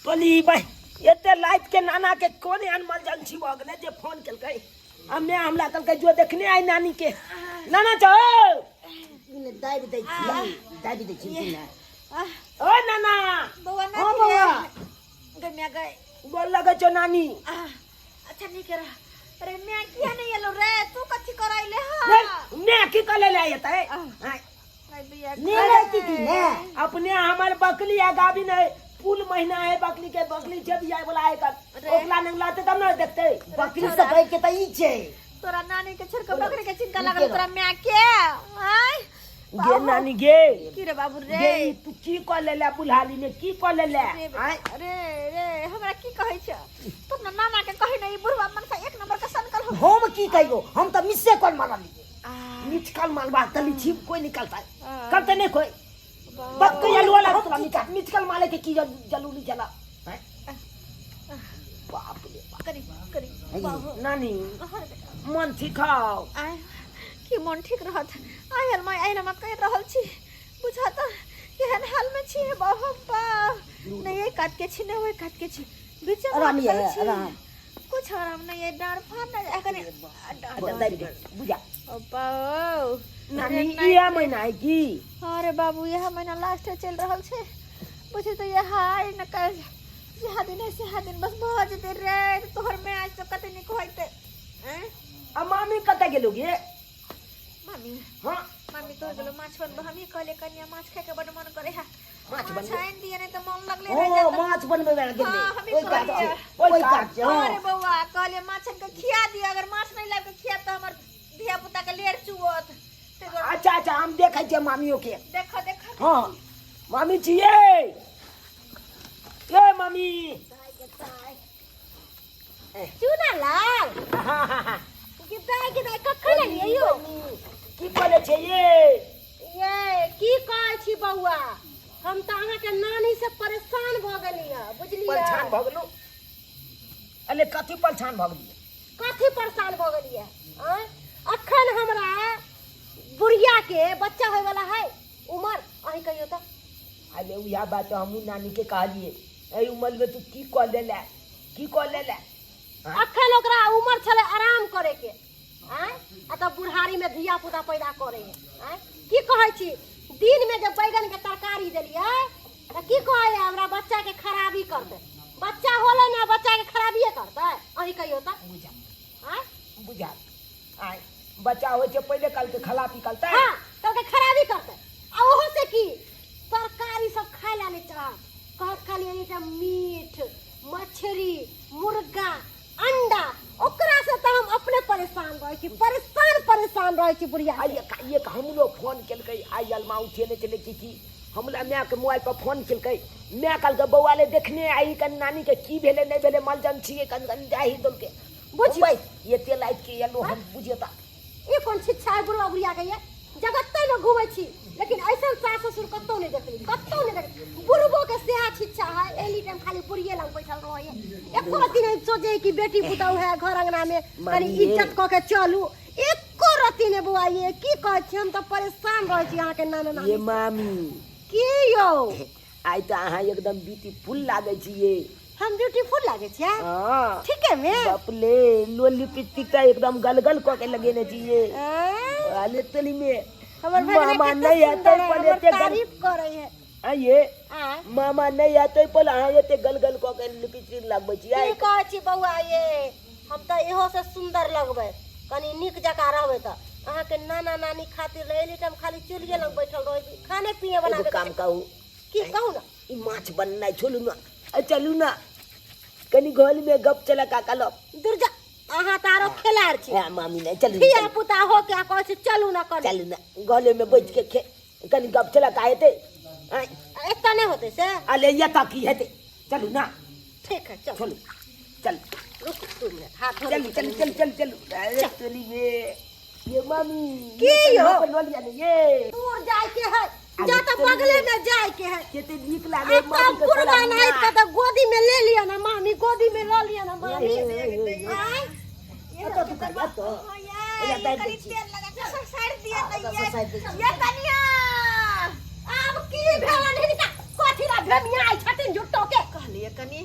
बोली भाई एते लाइट के नाना के कोने इमरजेंसी भ गेले जे फोन केलकै हमे हमला कलकै जो देखने आई नानी के नाना चो इने दाबि दै छी ना ओ नाना बउआ ना ओ बउआ गम्या गए बोल लगे छो नानी अच्छा नहीं करा अरे मैं किया नहीं येलो रे तू कथि कराइले हा मैं की करे ले आते नहीं की ने अपने हमर बकली आ गाभी नहीं पुल महीना है बकली के बकली छे बिया बोला है कर ओकला नहीं लाते तब ना देखते बकली सब कह के त ई छे तोरा नानी के छोड़ के बकरी के चिंता लागल तोरा मैं के हाय गे नानी गे की रे बाबू रे गे तू की कर लेला बुल्हाली में की कर लेला अरे रे हमरा की कहै छ तू ना नाना के कहि नहीं बुढ़वा मन से एक नंबर का सनकल हो हम की कहियो हम त मिसे कौन मारा लिए निचकल मालवा तली छी कोई निकलता करते नहीं कोई बक्के यलवाला हम निचकल माले के की जलूली चला बाप रे करी करी नानी मन ठीक खाओ की मन ठीक रहत आयल मैं आइना में कह रहल छी बुझाता केहन हाल में छी बाबा नहीं काट के छी नहीं काट के छी बीच में आराम है आराम कुछ आराम नहीं है डार फाड़ ना अकने बुझा अब्बा नानी ये महीना है की अरे बाबू यह महीना लास्ट चल रहल छे बुझे तो ये हाय न कर यह दिन बस बहुत देर रे तोहर में आज तो कते नहीं कहते हैं अब मामी कते गेलोगे मामी हां मामी तो गेलो माछ बन हमी कहले कन्या माछ खाए के बड़ मन करे है माछ बन छाइन दिए नहीं तो मन लगले ओ माछ बनबे गेले ओई काट अरे बउआ कहले माछन के खिया दिए अगर माछ नहीं लाग के खिया तो हमर धिया पुता के लेर चुवत अच्छा अच्छा हम देखै छे मामियों के देखो हां मामी छिए ए मामी चूना लाल किदाई कखन लियो की बोले छे ये की कहै छी बउआ हम त अहाँ के नानी से परेशान भ गेलिया बुझलिए परेशान भ गेलु अले कथि परेशान भ गेलिए कथि परेशान भ गेलिए अखन हमरा बुढ़िया के बच्चा होय वाला है उमर अही कहियो त अले उया बात हमू नानी के कहलिए ए उमर में तू की कर लेला अखन ओकरा उमर छले आराम करे के हैं आ त बुढ़ारी में धिया पुता पैदा करे है की कहै छी दिन में जब बैगन के तरकारी देलिए त की कहै हमरा बच्चा के खराबी करते बच्चा होले ना बच्चा के खराबीए करते अही कहियो त बुझा आय बच्चा होय छे पहले कल के खला पी करता हां तो के खराबी करते आ ओहो से की तरकारी सब खाय ला नहीं चाह कहत खाली एटा मीट मछली मुर्गा अंडा ओकरा से त हम अपने परेशान रह छी परेशान रह छी बुढ़िया ये हम लोग फोन केलकै आयल मा उठे ने चले की हमला मैं के मोबाइल पर फोन केलकै मैं कल के बौआ ले देखने आई कन नानी के की भेले नहीं भेले इमरजेंसी के कन जाही दल के बुझबै ये ते लाइट के येलो हम बुझेता ये कौन शिक्षा है बुढ़िया के ये जगत्ते में घूमे छी लेकिन ऐसा सास ससुर कत्तो नहीं देखली बुढ़बो के सेहा शिक्षा है एनी टाइम खाली बुढ़िए लंग बैठल रहे एको रति नहीं सोचे कि बेटी पुतौ है घर अंगना में कनी इज्जत क के चलू एको रति ने बुआ ये की कहै छी हम त परेशान रह छी अहाँ के नाना ये मामी की यो आई त अहाँ एकदम ब्यूटीफुल लागे छी ये हम ब्यूटीफुल लागे छी हां ठीक है मैं बाप ले लोली पिस्टिक एकदम गलगल क के लगेने छी ये आले तली में हमर मामा नहीं आते पले ते तारीफ करे है आये मामा नहीं आते पले आ एते गलगल क के लिपस्टिक लगबै छी की कहै छी बउआ ये हम त इहो से सुंदर लगबै कनी निक जका रहबै त अहाँ के नाना नानी खातिर एनी टाइम खाली चुलिए लग बैठल रहै छी खाने पीने बना के काम कहू की कहू ना ई माछ बननाइ छोड़ू ना चलू ना कनी घर में गप चला का कलब दुर्जा अहाँ तारो खेलार छी हां मामी नहीं चलू धिया पुता हो के कहै छी चलू ना कर चलू ना गले में बैठ के कनी गप चला का हेते एता नहीं होते से अले ये ता की हेते चलू ना ठीक है चल चल रुक तू मिनट हाथ धो चल अरे चली ये मामी की हो बनवलिया ने ये दूर जाए के है जा त बगले में जाए के है केते नीक लागे मामी के पुरना नहीं त गोदी में ले लिया ना मामी गोदी में ले लिया ना मामी आई ये तो तू कर तो ये करी तेल लगा के साइड दिया ये कनिया अब की भेला नहीं का कोठीरा भमिया आई छथिन जुटो के कहलिए ये कनी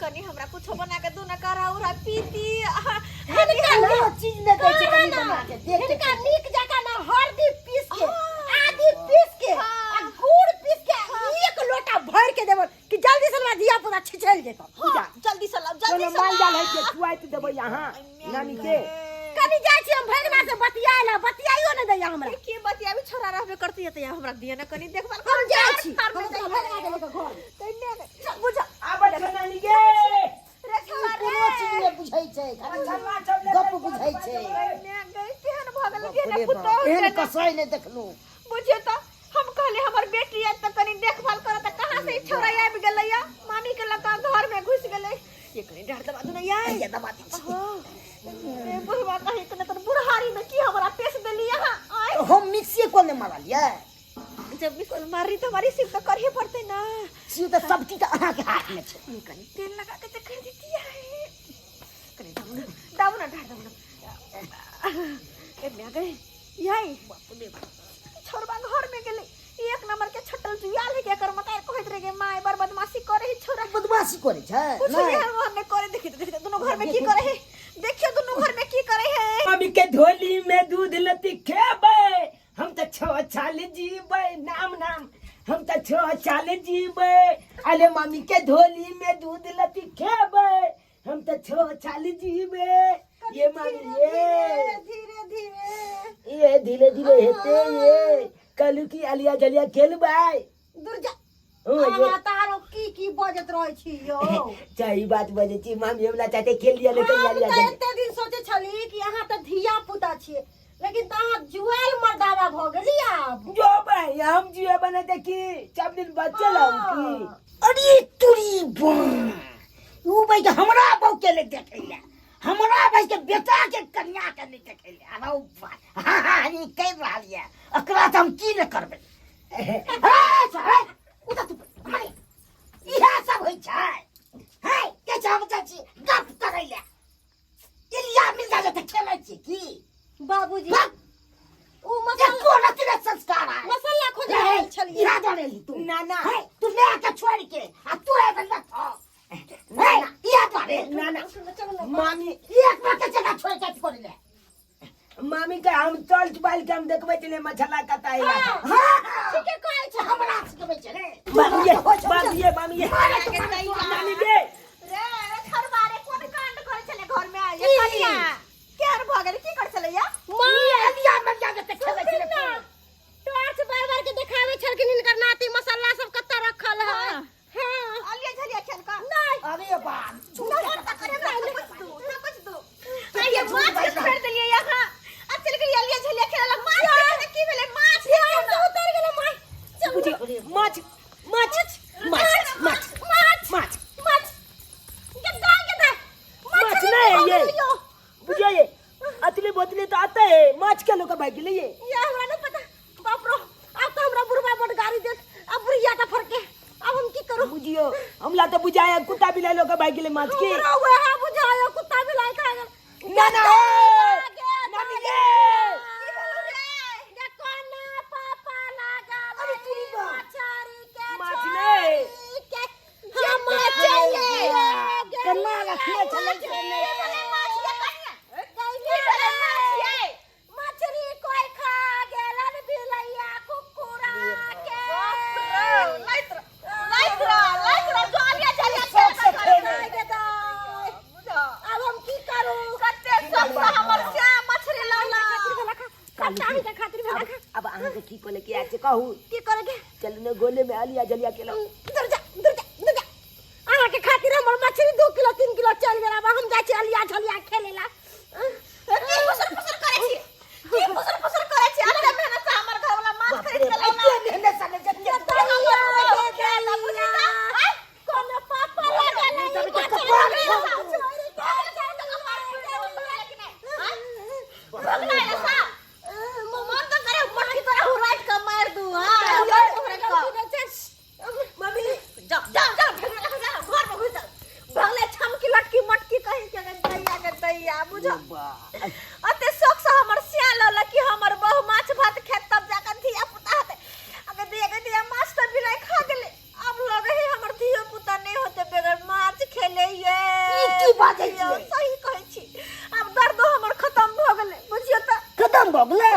कनी हमरा कुछ बना के दू ना करा उरा पीती हेलो चीज में दे के कनी बना के देख के इनका नीक जका ना हल्दी पीस के आदि पीस के आ गुड़ पीस के एक लोटा भर के देबो कि जल्दी से ना दिया पूरा छिछल जेतो पूजा जल्दी से लाओ कोनो जल्दी से माल जाल है के खुआइत देबो यहां नानी के कनी जाय छी हम भगना से बतियाला बतियाइयो न दैया हमरा के बतिया भी छोरा रहबे करती है त हमरा दिया ना कनी देखभाल हम जाय छी घर में हम भगना के लेके घर तन्ने चल बुझा आबे नानी के रे छोरा कोनो चीज में बुझाई छै गप बुझाई छै ने गई केहन भगल के ने पुतो एहन कसै ने देखलू बुझे त हम कहले हमर बेटी है त कनी देखभाल कर त कहां से छोरा आबि गेलैया मामी के लका घर में घुस गेलै ये कनी डर दबा दू ना ये दबा दी छी ए बुढ़वा कहीं त न बुढ़हारी में की हमरा पेश देली यहां आय तो हम मिक्सी को ने मारा लिया जब भी कोई मारी तो हमारी सिर तो करही पड़ते ना सी तो सब चीज अहाँ के हाथ में छै कहीं तेल लगा के तो कर देती है कहीं दाऊ ना ढार दाऊ ना ए मैं गई यही बाप रे छोरबा घर में गेले एक नंबर के छटल जुयाल है के कर मकाई कहत रहे के माय बर बदमाशी करे है छोरा बदमाशी करे छै कुछ नहीं घर में करे देखिए दोनों घर में की करे है देखियो दोनों घर में की करे है मम्मी के झोली में दूध लती खेबे हम त छो छाल जीबे नाम हम त छो छाल जीबे अले मम्मी के झोली में दूध लती खेबे हम त छो छाल जीबे ये मम्मी ये धीरे धीरे ये धीरे धीरे हेते ये कलू की अलिया जलिया खेलबै दूर जा ओ ये तारो की बजत रहै छी यो सही बात बजे छी मम्मी हमरा चाहते खेल लिया लेकिन हम अलिया त जलिया एते दिन सोचे छली कि अहाँ त धिया पुता छियै लेकिन तहाँ जुएल मर्दावा भ गेली आब जो भाई हम जुए बने देखी सब दिन बच्चे लाऊं की अरे तुरी बा ऊ भाई के हमरा बहु के ले देखैया हमरा भाई के बेटा के कन्या के नहीं देखैया अरे बा हां ये कह रहल या अकरा त हम की न करबै हां साहब उता तू मारे इहा सब होई छै हाय के जाम चाची गप करैला इलिया मिल जाए त खेलै छी की बाबूजी हाँ? ओ ये मसाला कौन तेरा संस्कार है मसाला खोज रहल छलिए इरादा नहीं तू नाना तू ले आके छोड़ के आ तू है बंदा था नाना ये करे नाना मामी एक बार के जगह छोड़ के छोड़ ले मामी का हम चल चुबाल के हम देखबै चले मछला कताई ला हां ठीके कहै छ हमरा सिखबै चले मामी ये नानी दे रे खरबारे कोन कांड करे चले घर में आ ये कनिया केहन भगल की कर चले या मां अलिया मन जाके ते खेले चले टॉर्च बार के देखावे छलखिन इनकर नाती मसाला सब कत्ता रखल है हां अलिया झलिया खेल का नहीं अरे बाप नहीं त करे ना कुछ दो ये माछ छोड़ दिए यहां अब चल गई अलिया झलिया खेल माछ की भेले माछ से उतर गेल माय माछ गद्दा माछ नहीं ये बुझिए ये अतले बोतले तो आता है माछ के लोग भाई के लिए ये हमरा न पता बाप रो अब तो हमरा बुढ़वा बड़ गाड़ी देख अब बुढ़िया का फरके अब हम की करूं बुझियो हमला तो बुझाया कुत्ता बिलाई लोग भाई के लिए माछ के हमरा हुआ है बुझाया कुत्ता भी लाई खाएगा ना ना नानी के देखो ना पापा लगा अरे तुरी बा मछरी के माछ नहीं हम चाहिए करना रखने चले मछली कोई खा गेलन बिलैया कुकुरा के अब हम की करूं अब अहाँ के की कोले के आज कहू की करेगे चल ने गोले में अलिया जलिया के लो दूर जा अहाँ के खातिर हमर मछली 2 किलो 3 किलो चल गेल अब हम जाय छी अलिया झलिया खेलेला बुझो अते शौक से हमर सियाल ल कि हमर बहु माछ भात खेत तब जाकर धिया पुता हते अगर दिया माछ तो बिलाई खा गेले अब लगे है हमर धिया पुता नहीं होते बेगर बाजै छियै, छियै सही कहै छी। अब दर्द हमर खत्म भ गेलै बुझियो त खत्म भ गेलै